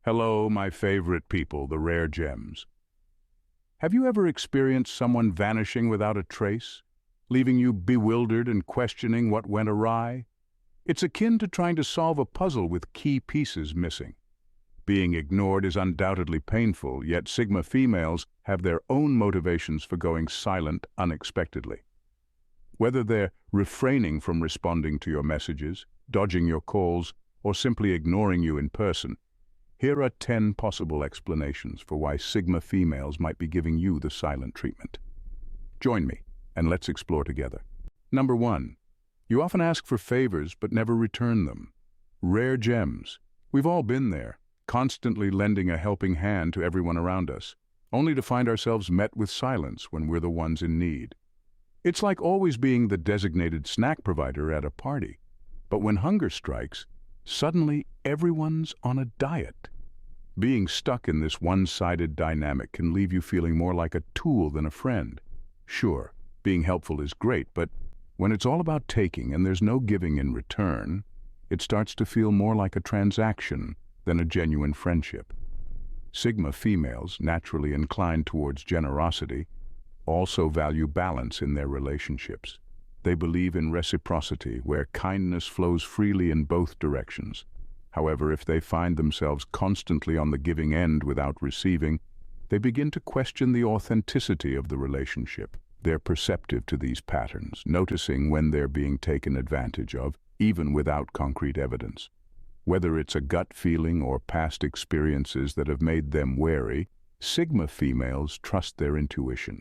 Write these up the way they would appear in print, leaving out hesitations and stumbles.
Hello, my favorite people, the rare gems. Have you ever experienced someone vanishing without a trace, leaving you bewildered and questioning what went awry? It's akin to trying to solve a puzzle with key pieces missing. Being ignored is undoubtedly painful, yet Sigma females have their own motivations for going silent unexpectedly. Whether they're refraining from responding to your messages, dodging your calls, or simply ignoring you in person, here are 10 possible explanations for why Sigma females might be giving you the silent treatment. Join me, and let's explore together. Number 1. You often ask for favors but never return them. Rare gems. We've all been there, constantly lending a helping hand to everyone around us, only to find ourselves met with silence when we're the ones in need. It's like always being the designated snack provider at a party. But when hunger strikes, suddenly everyone's on a diet. Being stuck in this one-sided dynamic can leave you feeling more like a tool than a friend. Sure, being helpful is great, but when it's all about taking and there's no giving in return, it starts to feel more like a transaction than a genuine friendship. Sigma females, naturally inclined towards generosity, also value balance in their relationships. They believe in reciprocity, where kindness flows freely in both directions. However, if they find themselves constantly on the giving end without receiving, they begin to question the authenticity of the relationship. They're perceptive to these patterns, noticing when they're being taken advantage of, even without concrete evidence. Whether it's a gut feeling or past experiences that have made them wary, Sigma females trust their intuition.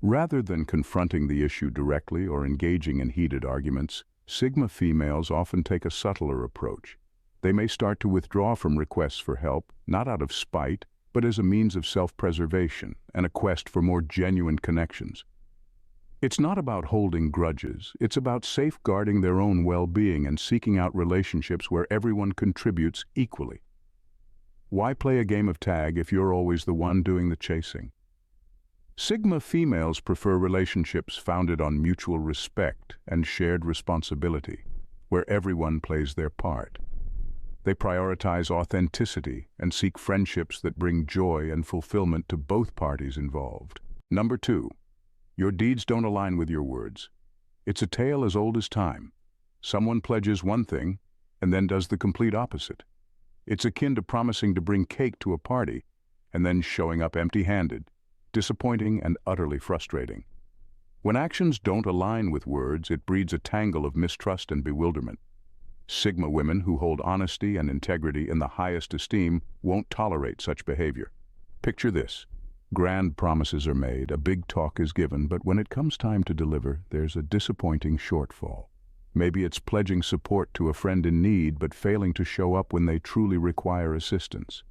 Rather than confronting the issue directly or engaging in heated arguments, Sigma females often take a subtler approach. They may start to withdraw from requests for help, not out of spite, but as a means of self-preservation and a quest for more genuine connections. It's not about holding grudges, it's about safeguarding their own well-being and seeking out relationships where everyone contributes equally. Why play a game of tag if you're always the one doing the chasing? Sigma females prefer relationships founded on mutual respect and shared responsibility, where everyone plays their part. They prioritize authenticity and seek friendships that bring joy and fulfillment to both parties involved. Number 2. Your deeds don't align with your words. It's a tale as old as time. Someone pledges one thing and then does the complete opposite. It's akin to promising to bring cake to a party and then showing up empty-handed, disappointing and utterly frustrating. When actions don't align with words, it breeds a tangle of mistrust and bewilderment. Sigma women who hold honesty and integrity in the highest esteem won't tolerate such behavior. Picture this. Grand promises are made, a big talk is given, but when it comes time to deliver, there's a disappointing shortfall. Maybe it's pledging support to a friend in need, but failing to show up when they truly require assistance.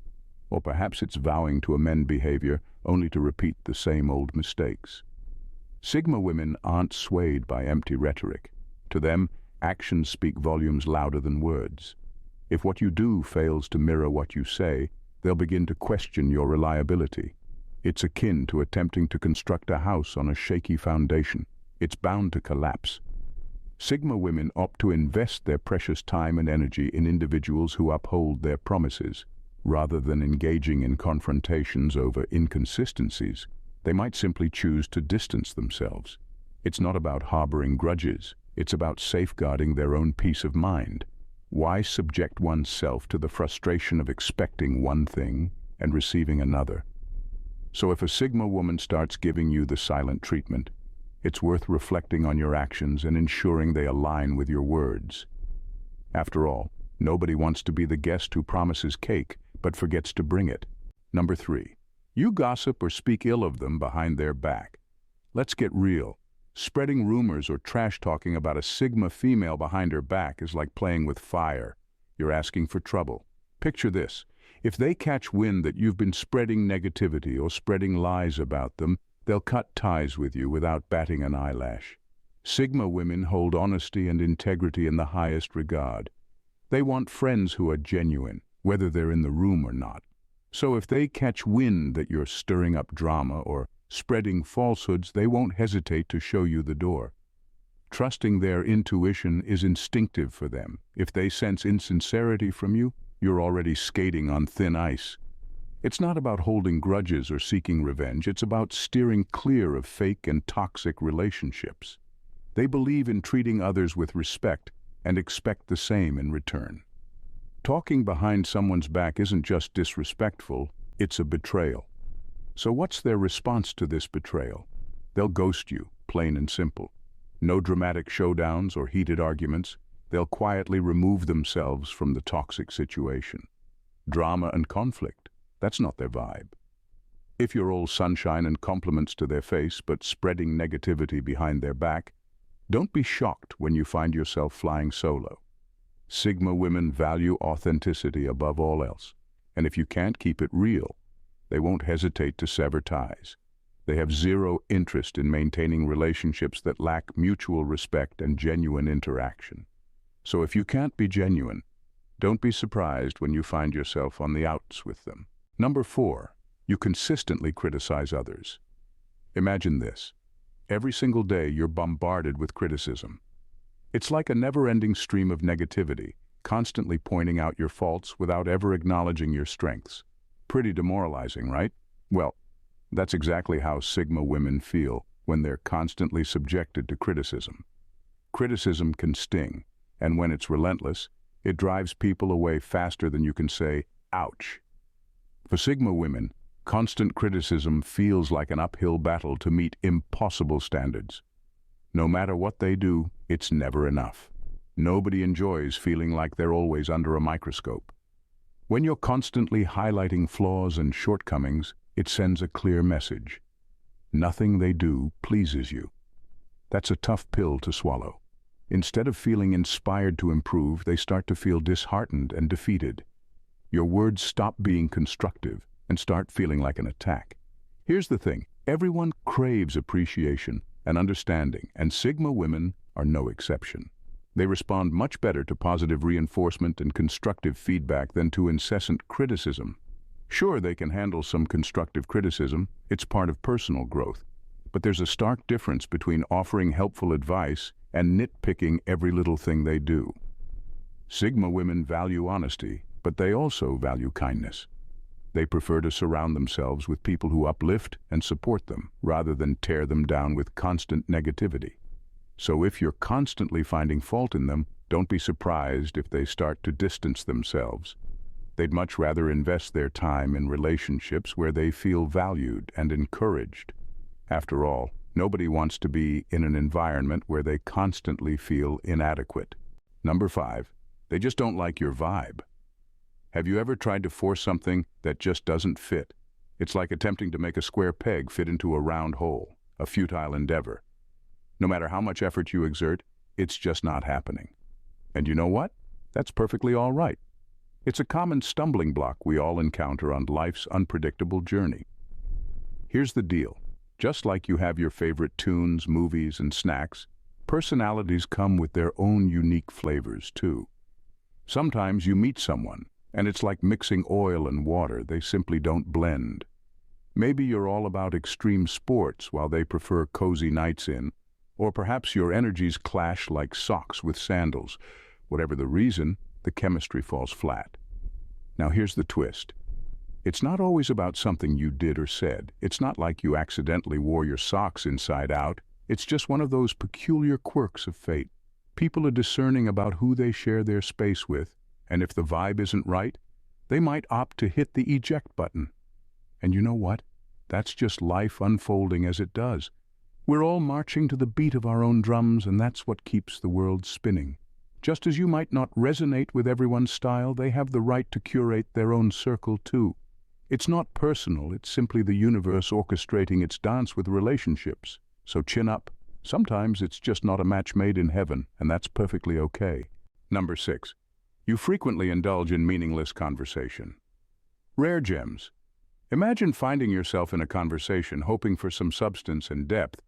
Or perhaps it's vowing to amend behavior, only to repeat the same old mistakes. Sigma women aren't swayed by empty rhetoric. To them, actions speak volumes louder than words. If what you do fails to mirror what you say, they'll begin to question your reliability. It's akin to attempting to construct a house on a shaky foundation. It's bound to collapse. Sigma women opt to invest their precious time and energy in individuals who uphold their promises. Rather than engaging in confrontations over inconsistencies, they might simply choose to distance themselves. It's not about harboring grudges. It's about safeguarding their own peace of mind. Why subject oneself to the frustration of expecting one thing and receiving another? So if a Sigma woman starts giving you the silent treatment, it's worth reflecting on your actions and ensuring they align with your words. After all, nobody wants to be the guest who promises cake but forgets to bring it. Number 3. You gossip or speak ill of them behind their back. Let's get real. Spreading rumors or trash-talking about a Sigma female behind her back is like playing with fire. You're asking for trouble. Picture this. If they catch wind that you've been spreading negativity or spreading lies about them, they'll cut ties with you without batting an eyelash. Sigma women hold honesty and integrity in the highest regard. They want friends who are genuine, whether they're in the room or not. So if they catch wind that you're stirring up drama or spreading falsehoods, they won't hesitate to show you the door. Trusting their intuition is instinctive for them. If they sense insincerity from you, you're already skating on thin ice. It's not about holding grudges or seeking revenge. It's about steering clear of fake and toxic relationships. They believe in treating others with respect and expect the same in return. Talking behind someone's back isn't just disrespectful, it's a betrayal. So what's their response to this betrayal? They'll ghost you, plain and simple. No dramatic showdowns or heated arguments. They'll quietly remove themselves from the toxic situation. Drama and conflict, that's not their vibe. If you're all sunshine and compliments to their face but spreading negativity behind their back, don't be shocked when you find yourself flying solo. Sigma women value authenticity above all else, and if you can't keep it real, they won't hesitate to sever ties. They have zero interest in maintaining relationships that lack mutual respect and genuine interaction. So if you can't be genuine, don't be surprised when you find yourself on the outs with them. Number 4, you consistently criticize others. Imagine this. Every single day you're bombarded with criticism. It's like a never-ending stream of negativity, constantly pointing out your faults without ever acknowledging your strengths. Pretty demoralizing, right? Well, that's exactly how Sigma women feel when they're constantly subjected to criticism. Criticism can sting, and when it's relentless, it drives people away faster than you can say, ouch. For Sigma women, constant criticism feels like an uphill battle to meet impossible standards. No matter what they do, it's never enough. Nobody enjoys feeling like they're always under a microscope. When you're constantly highlighting flaws and shortcomings, it sends a clear message. Nothing they do pleases you. That's a tough pill to swallow. Instead of feeling inspired to improve, they start to feel disheartened and defeated. Your words stop being constructive and start feeling like an attack. Here's the thing, everyone craves appreciation and understanding, and Sigma women are no exception. They respond much better to positive reinforcement and constructive feedback than to incessant criticism. Sure, they can handle some constructive criticism, it's part of personal growth, but there's a stark difference between offering helpful advice and nitpicking every little thing they do. Sigma women value honesty, but they also value kindness. They prefer to surround themselves with people who uplift and support them, rather than tear them down with constant negativity. So if you're constantly finding fault in them, don't be surprised if they start to distance themselves. They'd much rather invest their time in relationships where they feel valued and encouraged. After all, nobody wants to be in an environment where they constantly feel inadequate. Number 5, they just don't like your vibe. Have you ever tried to force something that just doesn't fit? It's like attempting to make a square peg fit into a round hole, a futile endeavor. No matter how much effort you exert, it's just not happening. And you know what? That's perfectly all right. It's a common stumbling block we all encounter on life's unpredictable journey. Here's the deal. Just like you have your favorite tunes, movies, and snacks, personalities come with their own unique flavors too. Sometimes you meet someone, and it's like mixing oil and water. They simply don't blend. Maybe you're all about extreme sports while they prefer cozy nights in, or perhaps your energies clash like socks with sandals. Whatever the reason, the chemistry falls flat. Now here's the twist. It's not always about something you did or said. It's not like you accidentally wore your socks inside out. It's just one of those peculiar quirks of fate. People are discerning about who they share their space with, and if the vibe isn't right, they might opt to hit the eject button. And you know what? That's just life unfolding as it does. We're all marching to the beat of our own drums, and that's what keeps the world spinning. Just as you might not resonate with everyone's style, they have the right to curate their own circle too. It's not personal, it's simply the universe orchestrating its dance with relationships. So chin up. Sometimes it's just not a match made in heaven, and that's perfectly okay. Number 6. You frequently indulge in meaningless conversation. Rare gems. Imagine finding yourself in a conversation hoping for some substance and depth,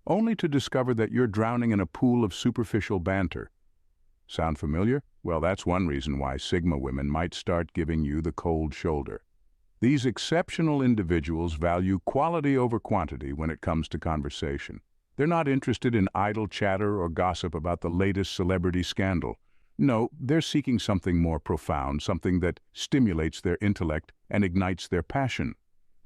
only to discover that you're drowning in a pool of superficial banter. Sound familiar? Well, that's one reason why Sigma women might start giving you the cold shoulder. These exceptional individuals value quality over quantity when it comes to conversation. They're not interested in idle chatter or gossip about the latest celebrity scandal. No, they're seeking something more profound, something that stimulates their intellect and ignites their passion.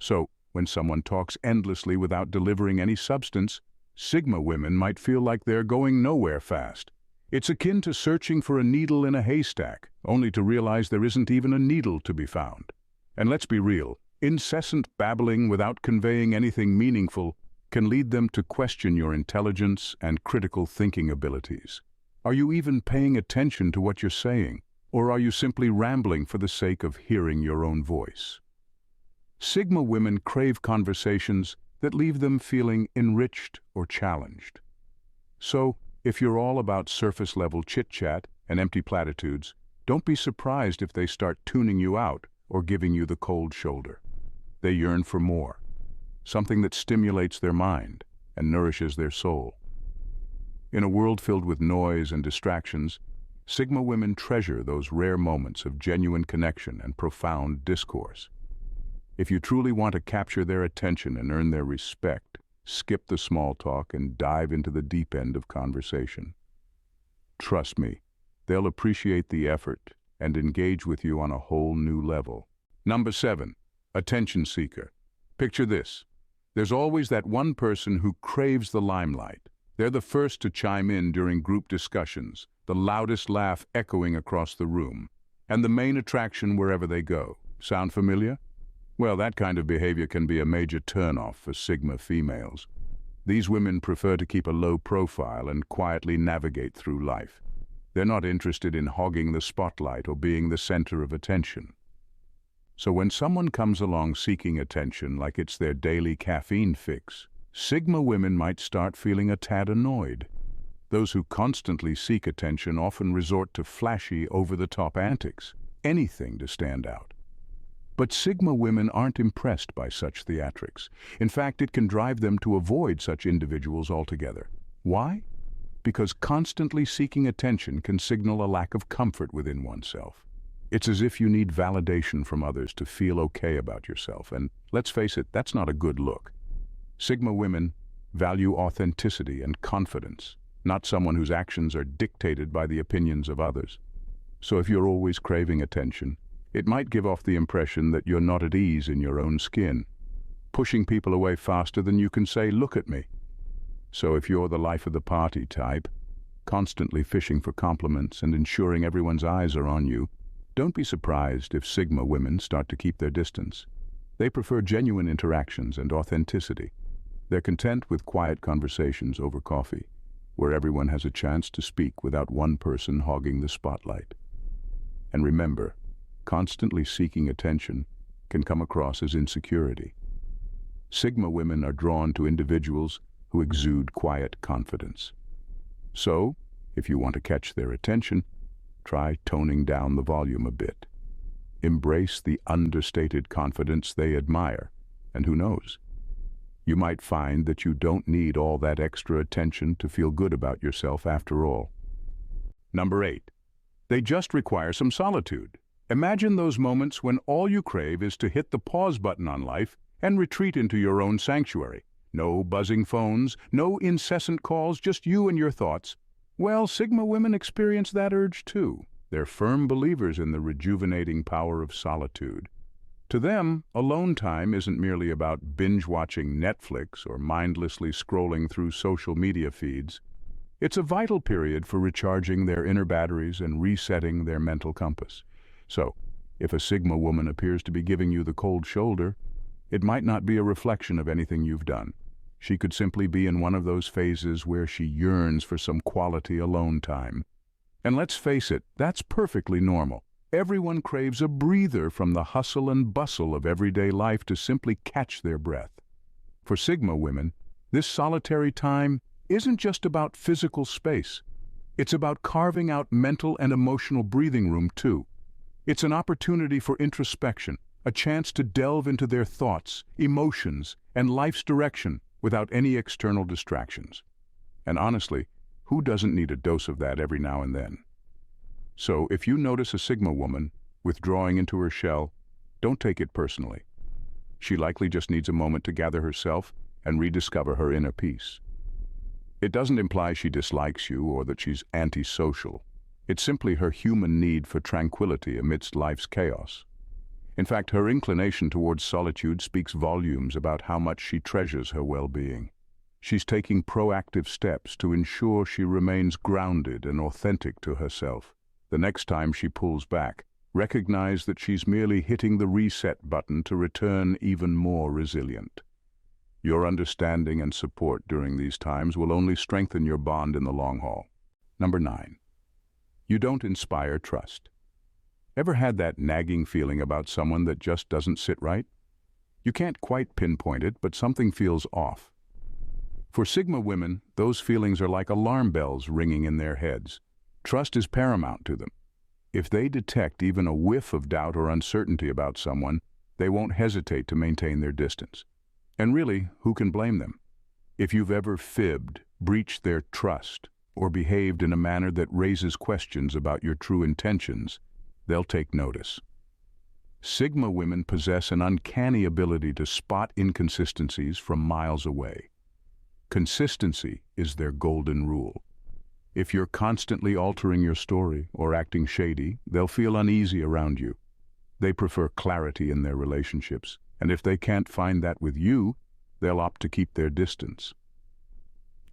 So, when someone talks endlessly without delivering any substance, Sigma women might feel like they're going nowhere fast. It's akin to searching for a needle in a haystack, only to realize there isn't even a needle to be found. And let's be real, incessant babbling without conveying anything meaningful can lead them to question your intelligence and critical thinking abilities. Are you even paying attention to what you're saying, or are you simply rambling for the sake of hearing your own voice? Sigma women crave conversations that leave them feeling enriched or challenged. So, if you're all about surface-level chit-chat and empty platitudes, don't be surprised if they start tuning you out or giving you the cold shoulder. They yearn for more, something that stimulates their mind and nourishes their soul. In a world filled with noise and distractions, Sigma women treasure those rare moments of genuine connection and profound discourse. If you truly want to capture their attention and earn their respect, skip the small talk and dive into the deep end of conversation. Trust me, they'll appreciate the effort and engage with you on a whole new level. Number 7, attention seeker. Picture this. There's always that one person who craves the limelight. They're the first to chime in during group discussions, the loudest laugh echoing across the room, and the main attraction wherever they go. Sound familiar? Well, that kind of behavior can be a major turn-off for Sigma females. These women prefer to keep a low profile and quietly navigate through life. They're not interested in hogging the spotlight or being the center of attention. So when someone comes along seeking attention like it's their daily caffeine fix, Sigma women might start feeling a tad annoyed. Those who constantly seek attention often resort to flashy, over-the-top antics, anything to stand out. But Sigma women aren't impressed by such theatrics. In fact, it can drive them to avoid such individuals altogether. Why? Because constantly seeking attention can signal a lack of comfort within oneself. It's as if you need validation from others to feel okay about yourself, and let's face it, that's not a good look. Sigma women value authenticity and confidence, not someone whose actions are dictated by the opinions of others. So if you're always craving attention, it might give off the impression that you're not at ease in your own skin, pushing people away faster than you can say, "Look at me." So if you're the life of the party type, constantly fishing for compliments and ensuring everyone's eyes are on you, don't be surprised if Sigma women start to keep their distance. They prefer genuine interactions and authenticity. They're content with quiet conversations over coffee, where everyone has a chance to speak without one person hogging the spotlight. And remember, constantly seeking attention can come across as insecurity. Sigma women are drawn to individuals who exude quiet confidence. So, if you want to catch their attention, try toning down the volume a bit. Embrace the understated confidence they admire, and who knows? You might find that you don't need all that extra attention to feel good about yourself after all. Number 8. They just require some solitude. Imagine those moments when all you crave is to hit the pause button on life and retreat into your own sanctuary. No buzzing phones, no incessant calls, just you and your thoughts. Well, Sigma women experience that urge too. They're firm believers in the rejuvenating power of solitude. To them, alone time isn't merely about binge-watching Netflix or mindlessly scrolling through social media feeds. It's a vital period for recharging their inner batteries and resetting their mental compass. So, if a Sigma woman appears to be giving you the cold shoulder, it might not be a reflection of anything you've done. She could simply be in one of those phases where she yearns for some quality alone time. And let's face it, that's perfectly normal. Everyone craves a breather from the hustle and bustle of everyday life to simply catch their breath. For Sigma women, this solitary time isn't just about physical space. It's about carving out mental and emotional breathing room too. It's an opportunity for introspection, a chance to delve into their thoughts, emotions, and life's direction without any external distractions. And honestly, who doesn't need a dose of that every now and then? So if you notice a Sigma woman withdrawing into her shell, don't take it personally. She likely just needs a moment to gather herself and rediscover her inner peace. It doesn't imply she dislikes you or that she's antisocial. It's simply her human need for tranquility amidst life's chaos. In fact, her inclination towards solitude speaks volumes about how much she treasures her well-being. She's taking proactive steps to ensure she remains grounded and authentic to herself. The next time she pulls back, recognize that she's merely hitting the reset button to return even more resilient. Your understanding and support during these times will only strengthen your bond in the long haul. Number 9. You don't inspire trust. Ever had that nagging feeling about someone that just doesn't sit right? You can't quite pinpoint it, but something feels off. For Sigma women, those feelings are like alarm bells ringing in their heads. Trust is paramount to them. If they detect even a whiff of doubt or uncertainty about someone, they won't hesitate to maintain their distance. And really, who can blame them? If you've ever fibbed, breached their trust, or behaved in a manner that raises questions about your true intentions, they'll take notice. Sigma women possess an uncanny ability to spot inconsistencies from miles away. Consistency is their golden rule. If you're constantly altering your story or acting shady, they'll feel uneasy around you. They prefer clarity in their relationships, and if they can't find that with you, they'll opt to keep their distance.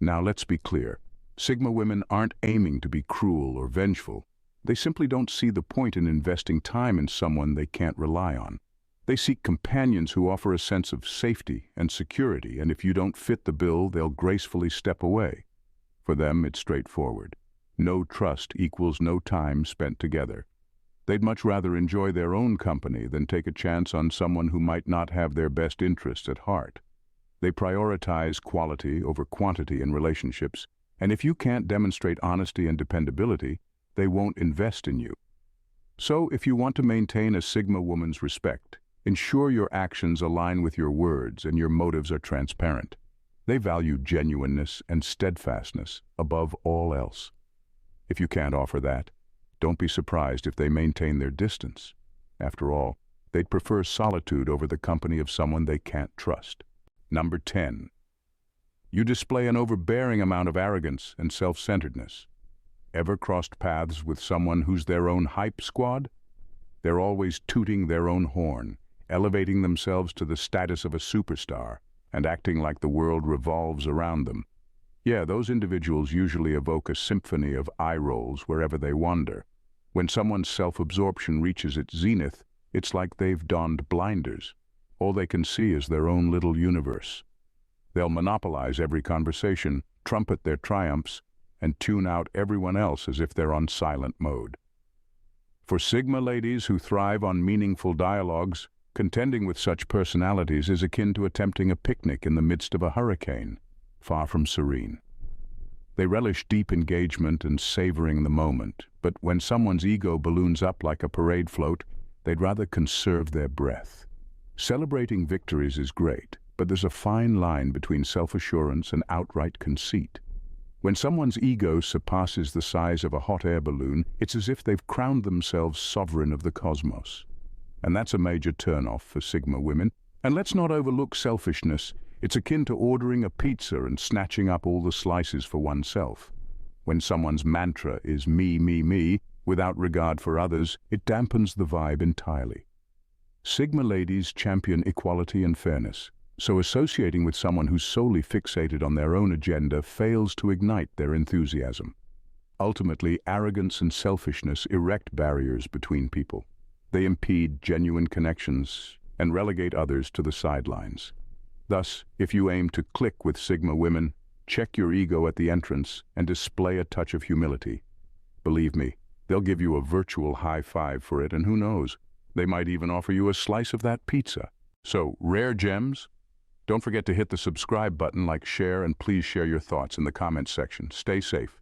Now let's be clear. Sigma women aren't aiming to be cruel or vengeful. They simply don't see the point in investing time in someone they can't rely on. They seek companions who offer a sense of safety and security, and if you don't fit the bill, they'll gracefully step away. For them, it's straightforward. No trust equals no time spent together. They'd much rather enjoy their own company than take a chance on someone who might not have their best interests at heart. They prioritize quality over quantity in relationships, and if you can't demonstrate honesty and dependability, they won't invest in you. So, if you want to maintain a Sigma woman's respect, ensure your actions align with your words and your motives are transparent. They value genuineness and steadfastness above all else. If you can't offer that, don't be surprised if they maintain their distance. After all, they'd prefer solitude over the company of someone they can't trust. Number 10. You display an overbearing amount of arrogance and self-centeredness. Ever crossed paths with someone who's their own hype squad? They're always tooting their own horn, elevating themselves to the status of a superstar, and acting like the world revolves around them. Yeah, those individuals usually evoke a symphony of eye rolls wherever they wander. When someone's self-absorption reaches its zenith, it's like they've donned blinders. All they can see is their own little universe. They'll monopolize every conversation, trumpet their triumphs, and tune out everyone else as if they're on silent mode. For Sigma ladies who thrive on meaningful dialogues, contending with such personalities is akin to attempting a picnic in the midst of a hurricane, far from serene. They relish deep engagement and savoring the moment, but when someone's ego balloons up like a parade float, they'd rather conserve their breath. Celebrating victories is great, but there's a fine line between self-assurance and outright conceit. When someone's ego surpasses the size of a hot air balloon, it's as if they've crowned themselves sovereign of the cosmos. And that's a major turn-off for Sigma women. And let's not overlook selfishness. It's akin to ordering a pizza and snatching up all the slices for oneself. When someone's mantra is me, me, me, without regard for others, it dampens the vibe entirely. Sigma ladies champion equality and fairness, so associating with someone who's solely fixated on their own agenda fails to ignite their enthusiasm. Ultimately, arrogance and selfishness erect barriers between people. They impede genuine connections and relegate others to the sidelines. Thus, if you aim to click with Sigma women, check your ego at the entrance and display a touch of humility. Believe me, they'll give you a virtual high five for it, and who knows, they might even offer you a slice of that pizza. So, rare gems? Don't forget to hit the subscribe button, like, share, and please share your thoughts in the comments section. Stay safe.